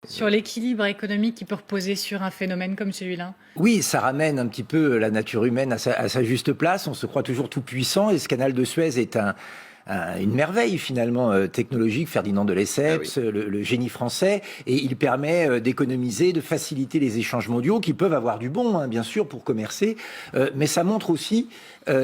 Sur l'équilibre économique qui peut reposer sur un phénomène comme celui-là? Oui, ça ramène un petit peu la nature humaine à sa juste place. On se croit toujours tout puissant et ce canal de Suez est une merveille finalement technologique. Ferdinand de Lesseps, le génie français, et il permet d'économiser, de faciliter les échanges mondiaux qui peuvent avoir du bon, hein, bien sûr, pour commercer, mais ça montre aussi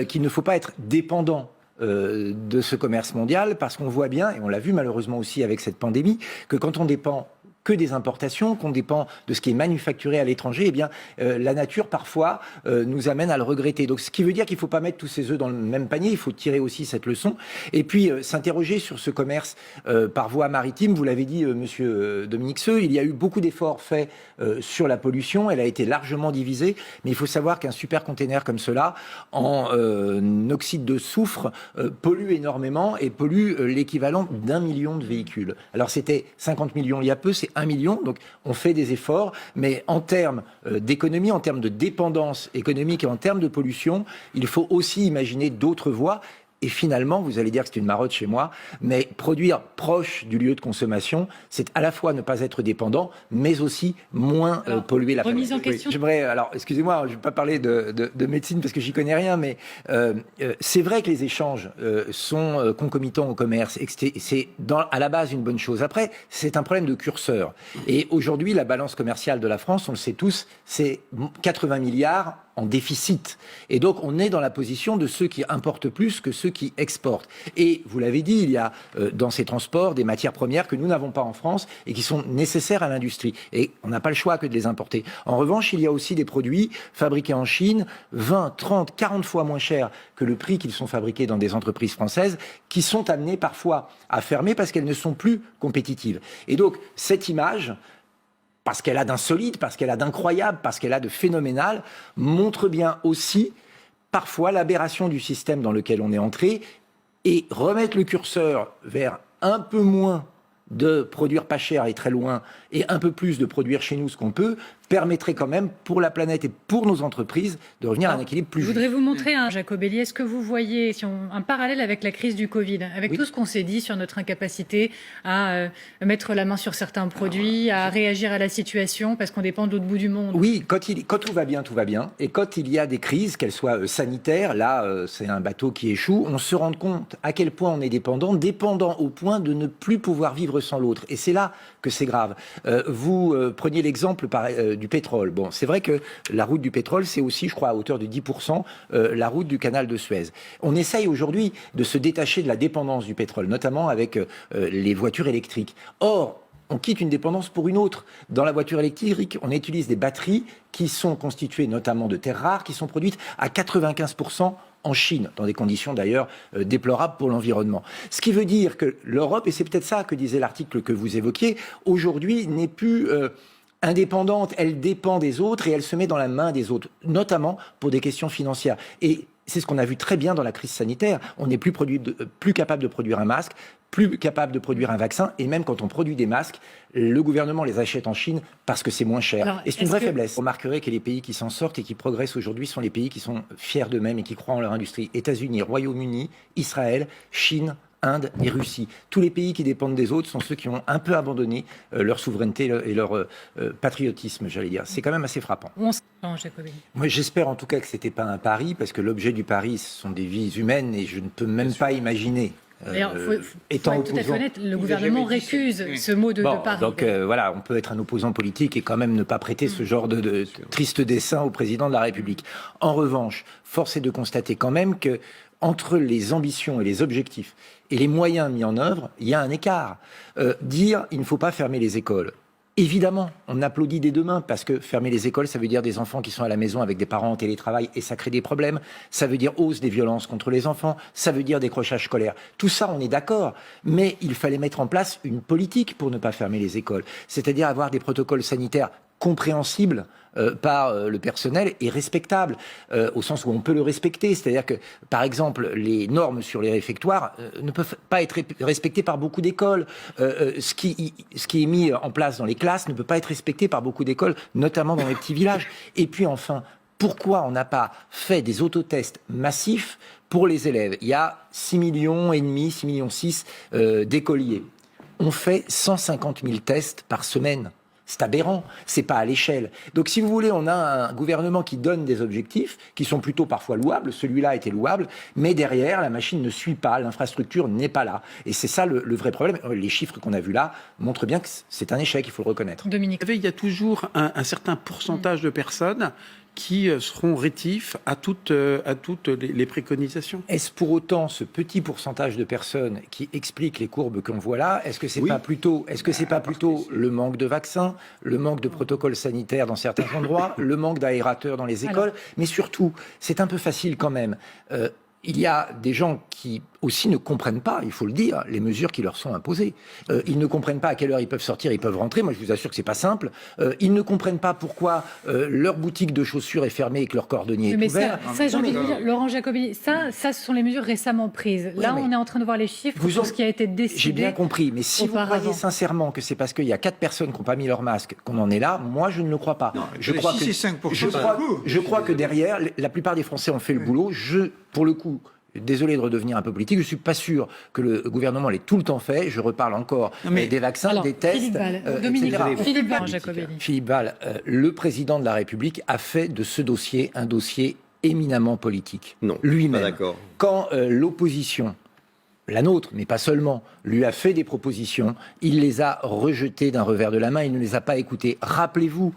qu'il ne faut pas être dépendant de ce commerce mondial, parce qu'on voit bien, et on l'a vu malheureusement aussi avec cette pandémie, que quand on dépend que des importations, qu'on dépend de ce qui est manufacturé à l'étranger, eh bien, la nature, parfois, nous amène à le regretter. Donc, ce qui veut dire qu'il ne faut pas mettre tous ses œufs dans le même panier, il faut tirer aussi cette leçon. Et puis, s'interroger sur ce commerce par voie maritime. Vous l'avez dit, monsieur Dominique Seux, il y a eu beaucoup d'efforts faits sur la pollution. Elle a été largement divisée. Mais il faut savoir qu'un supercontainer comme cela, en oxyde de soufre, pollue énormément et pollue l'équivalent d'1 million de véhicules. Alors, c'était 50 millions il y a peu, c'est 1 million, donc on fait des efforts, mais en termes d'économie, en termes de dépendance économique et en termes de pollution, il faut aussi imaginer d'autres voies. Et finalement, vous allez dire que c'est une marotte chez moi, mais produire proche du lieu de consommation, c'est à la fois ne pas être dépendant, mais aussi moins polluer la planète. Remise en question. Oui, j'aimerais, alors excusez-moi, je ne vais pas parler de médecine parce que j'y connais rien, mais c'est vrai que les échanges sont concomitants au commerce et que c'est à la base une bonne chose. Après, c'est un problème de curseur. Et aujourd'hui, la balance commerciale de la France, on le sait tous, c'est 80 milliards en déficit. Et donc, on est dans la position de ceux qui importent plus que ceux qui exportent. Et vous l'avez dit, il y a dans ces transports des matières premières que nous n'avons pas en France et qui sont nécessaires à l'industrie. Et on n'a pas le choix que de les importer. En revanche, il y a aussi des produits fabriqués en Chine, 20, 30, 40 fois moins chers que le prix qu'ils sont fabriqués dans des entreprises françaises, qui sont amenés parfois à fermer parce qu'elles ne sont plus compétitives. Et donc, cette image, parce qu'elle a d'insolite, parce qu'elle a d'incroyable, parce qu'elle a de phénoménal, montre bien aussi parfois l'aberration du système dans lequel on est entré, et remettre le curseur vers un peu moins de produire pas cher et très loin, et un peu plus de produire chez nous ce qu'on peut, permettrait quand même pour la planète et pour nos entreprises de revenir à un équilibre plus juste. Je voudrais vous montrer, Jacobelli, est-ce que vous voyez un parallèle avec la crise du Covid, avec tout ce qu'on s'est dit sur notre incapacité à mettre la main sur certains produits, à réagir à la situation parce qu'on dépend de l'autre bout du monde? Oui, quand tout va bien, tout va bien. Et quand il y a des crises, qu'elles soient sanitaires, là, c'est un bateau qui échoue, on se rend compte à quel point on est dépendant au point de ne plus pouvoir vivre sans l'autre. Et c'est là que c'est grave. Vous preniez l'exemple du pétrole. Bon, c'est vrai que la route du pétrole, c'est aussi, je crois, à hauteur de 10%, la route du canal de Suez. On essaye aujourd'hui de se détacher de la dépendance du pétrole, notamment avec les voitures électriques. Or, on quitte une dépendance pour une autre. Dans la voiture électrique, on utilise des batteries qui sont constituées notamment de terres rares, qui sont produites à 95% en Chine, dans des conditions d'ailleurs déplorables pour l'environnement. Ce qui veut dire que l'Europe, et c'est peut-être ça que disait l'article que vous évoquiez, aujourd'hui n'est plus indépendante, elle dépend des autres et elle se met dans la main des autres, notamment pour des questions financières. Et c'est ce qu'on a vu très bien dans la crise sanitaire. On n'est plus capable de produire un masque, plus capable de produire un vaccin, et même quand on produit des masques, le gouvernement les achète en Chine parce que c'est moins cher. Alors, et c'est une vraie faiblesse. Vous remarquerez que les pays qui s'en sortent et qui progressent aujourd'hui sont les pays qui sont fiers d'eux-mêmes et qui croient en leur industrie. États-Unis, Royaume-Uni, Israël, Chine, Inde et Russie. Tous les pays qui dépendent des autres sont ceux qui ont un peu abandonné leur souveraineté et leur patriotisme, j'allais dire. C'est quand même assez frappant. Moi, j'espère en tout cas que ce n'était pas un pari, parce que l'objet du pari, ce sont des vies humaines, et je ne peux même pas imaginer. D'ailleurs, faut être tout à fait honnête, le gouvernement récuse ce mot de pari. Donc voilà, on peut être un opposant politique et quand même ne pas prêter ce genre de triste dessein au président de la République. En revanche, force est de constater quand même que entre les ambitions et les objectifs et les moyens mis en œuvre, il y a un écart. Dire il ne faut pas fermer les écoles. Évidemment, on applaudit des deux mains, parce que fermer les écoles, ça veut dire des enfants qui sont à la maison avec des parents en télétravail, et ça crée des problèmes. Ça veut dire hausse des violences contre les enfants, ça veut dire décrochage scolaire. Tout ça, on est d'accord, mais il fallait mettre en place une politique pour ne pas fermer les écoles. C'est-à-dire avoir des protocoles sanitaires compréhensible par le personnel et respectable, au sens où on peut le respecter. C'est-à-dire que, par exemple, les normes sur les réfectoires ne peuvent pas être respectées par beaucoup d'écoles. Ce qui est mis en place dans les classes ne peut pas être respecté par beaucoup d'écoles, notamment dans les petits villages. Et puis enfin, pourquoi on n'a pas fait des autotests massifs pour les élèves? Il y a 6,5 millions, 6,6 millions d'écoliers. On fait 150 000 tests par semaine. C'est aberrant, c'est pas à l'échelle. Donc si vous voulez, on a un gouvernement qui donne des objectifs qui sont plutôt parfois louables, celui-là était louable, mais derrière, la machine ne suit pas, l'infrastructure n'est pas là. Et c'est ça le vrai problème. Les chiffres qu'on a vus là montrent bien que c'est un échec, il faut le reconnaître. Dominique. Il y a toujours un certain pourcentage de personnes qui seront rétifs à toutes les préconisations. Est-ce pour autant ce petit pourcentage de personnes qui explique les courbes qu'on voit là? Est-ce que c'est pas plutôt, le manque de vaccins, le manque de protocoles sanitaires dans certains endroits, le manque d'aérateurs dans les écoles? Mais surtout, c'est un peu facile quand même. Il y a des gens qui aussi ne comprennent pas, il faut le dire, les mesures qui leur sont imposées. Ils ne comprennent pas à quelle heure ils peuvent sortir, ils peuvent rentrer. Moi, je vous assure que c'est pas simple. Ils ne comprennent pas pourquoi leur boutique de chaussures est fermée et que leur cordonnier est ouvert. Ça, j'ai envie de vous dire, Laurent Jacobelli, ça, ce sont les mesures récemment prises. Là, on est en train de voir les chiffres sur ce qui a été décidé. J'ai bien compris, mais si vous croyez sincèrement que c'est parce qu'il y a 4 personnes qui n'ont pas mis leur masque qu'on en est là, moi, je ne le crois pas. Non, je crois que derrière, la plupart des Français ont fait le boulot. Pour le coup, désolé de redevenir un peu politique, je ne suis pas sûr que le gouvernement l'ait tout le temps fait. Je reparle encore des vaccins, des tests, Philippe Val, le président de la République a fait de ce dossier un dossier éminemment politique. Non, lui-même. pas d'accord. Quand l'opposition, la nôtre, mais pas seulement, lui a fait des propositions, il les a rejetées d'un revers de la main, il ne les a pas écoutées. Rappelez-vous,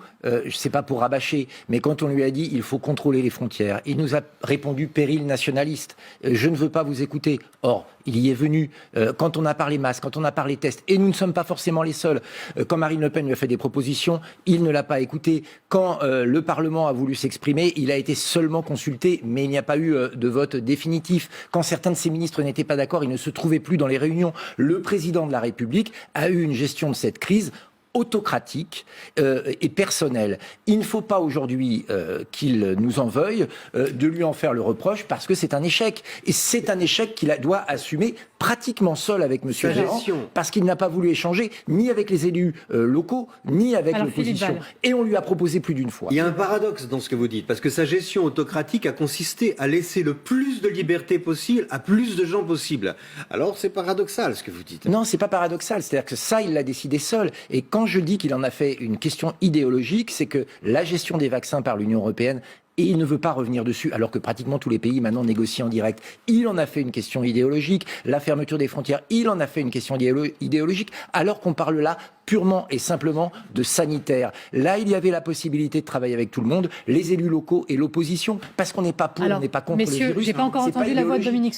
c'est pas pour rabâcher, mais quand on lui a dit il faut contrôler les frontières, il nous a répondu péril nationaliste, je ne veux pas vous écouter. Or, il y est venu, quand on a parlé masques, quand on a parlé tests, et nous ne sommes pas forcément les seuls. Quand Marine Le Pen lui a fait des propositions, il ne l'a pas écouté. Quand le Parlement a voulu s'exprimer, il a été seulement consulté, mais il n'y a pas eu de vote définitif. Quand certains de ses ministres n'étaient pas d'accord, il ne se trouvait plus dans les réunions. Le président de la République a eu une gestion de cette crise autocratique et personnelle. Il ne faut pas aujourd'hui qu'il nous en veuille de lui en faire le reproche parce que c'est un échec. Et c'est un échec qu'il doit assumer pratiquement seul avec M. Véran parce qu'il n'a pas voulu échanger ni avec les élus locaux, ni avec l'opposition. Et on lui a proposé plus d'une fois. Il y a un paradoxe dans ce que vous dites, parce que sa gestion autocratique a consisté à laisser le plus de liberté possible à plus de gens possible. Alors c'est paradoxal ce que vous dites. Non, c'est pas paradoxal. C'est-à-dire que ça, il l'a décidé seul. Et quand je dis qu'il en a fait une question idéologique, c'est que la gestion des vaccins par l'Union européenne, et il ne veut pas revenir dessus, alors que pratiquement tous les pays maintenant négocient en direct. Il en a fait une question idéologique. La fermeture des frontières, il en a fait une question idéologique, alors qu'on parle là purement et simplement de sanitaire. Là, il y avait la possibilité de travailler avec tout le monde, les élus locaux et l'opposition, parce qu'on n'est pas pour, on n'est pas contre le virus. Messieurs, j'ai pas encore entendu la voix de Dominique.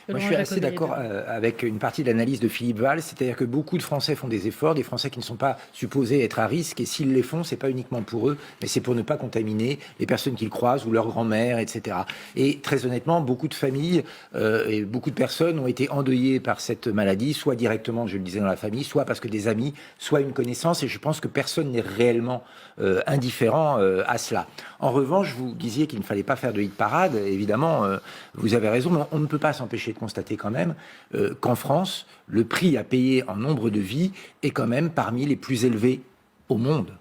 Moi, je suis assez d'accord avec une partie de l'analyse de Philippe Val, c'est-à-dire que beaucoup de Français font des efforts, des Français qui ne sont pas supposés être à risque, et s'ils les font, c'est pas uniquement pour eux, mais c'est pour ne pas contaminer les personnes qu'ils croisent ou leur grand-mère, etc. Et très honnêtement, beaucoup de familles et beaucoup de personnes ont été endeuillées par cette maladie, soit directement, je le disais, dans la famille, soit parce que des amis, soit une connaissance, et je pense que personne n'est réellement indifférent à cela. En revanche, vous disiez qu'il ne fallait pas faire de hit parade, évidemment, vous avez raison, mais on ne peut pas s'empêcher de constater quand même qu'en France, le prix à payer en nombre de vies est quand même parmi les plus élevés au monde,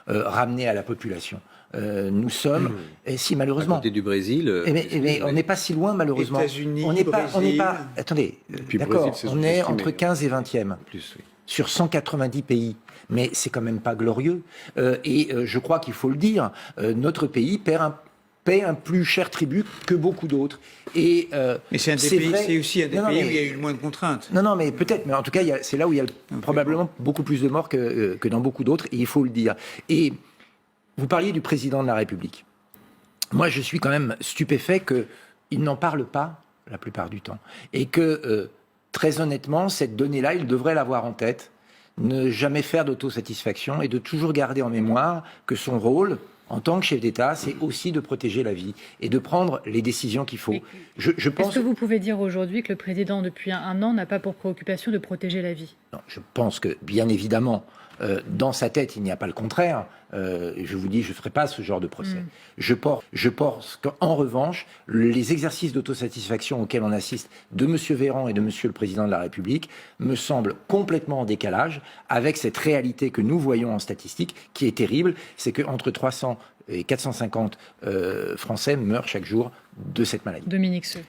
ramené à la population. Nous sommes, et si malheureusement, à côté du Brésil, mais on n'est pas si loin malheureusement. États-Unis, on n'est pas. Attendez, d'accord, Brésil, on est entre 15 et 20e plus, oui. sur 190 pays. Mais c'est quand même pas glorieux. Et je crois qu'il faut le dire, notre pays paie un plus cher tribut que beaucoup d'autres. Mais c'est aussi un des pays où il y a eu le moins de contraintes. Non, mais peut-être. Mais en tout cas, c'est là où il y a probablement beaucoup plus de morts que dans beaucoup d'autres, et il faut le dire. Et vous parliez du président de la République. Moi, je suis quand même stupéfait qu'il n'en parle pas la plupart du temps. Et que, très honnêtement, cette donnée-là, il devrait l'avoir en tête. Ne jamais faire d'autosatisfaction et de toujours garder en mémoire que son rôle, en tant que chef d'État, c'est aussi de protéger la vie et de prendre les décisions qu'il faut. Je pense... Est-ce que vous pouvez dire aujourd'hui que le président, depuis un an, n'a pas pour préoccupation de protéger la vie? Non, je pense que, bien évidemment, dans sa tête, il n'y a pas le contraire. Je vous dis, je ne ferai pas ce genre de procès. Je pense qu'en revanche, les exercices d'autosatisfaction auxquels on assiste de M. Véran et de M. le Président de la République me semblent complètement en décalage avec cette réalité que nous voyons en statistique, qui est terrible, c'est qu'entre 300 et 450 Français meurent chaque jour de cette maladie. Dominique Seux.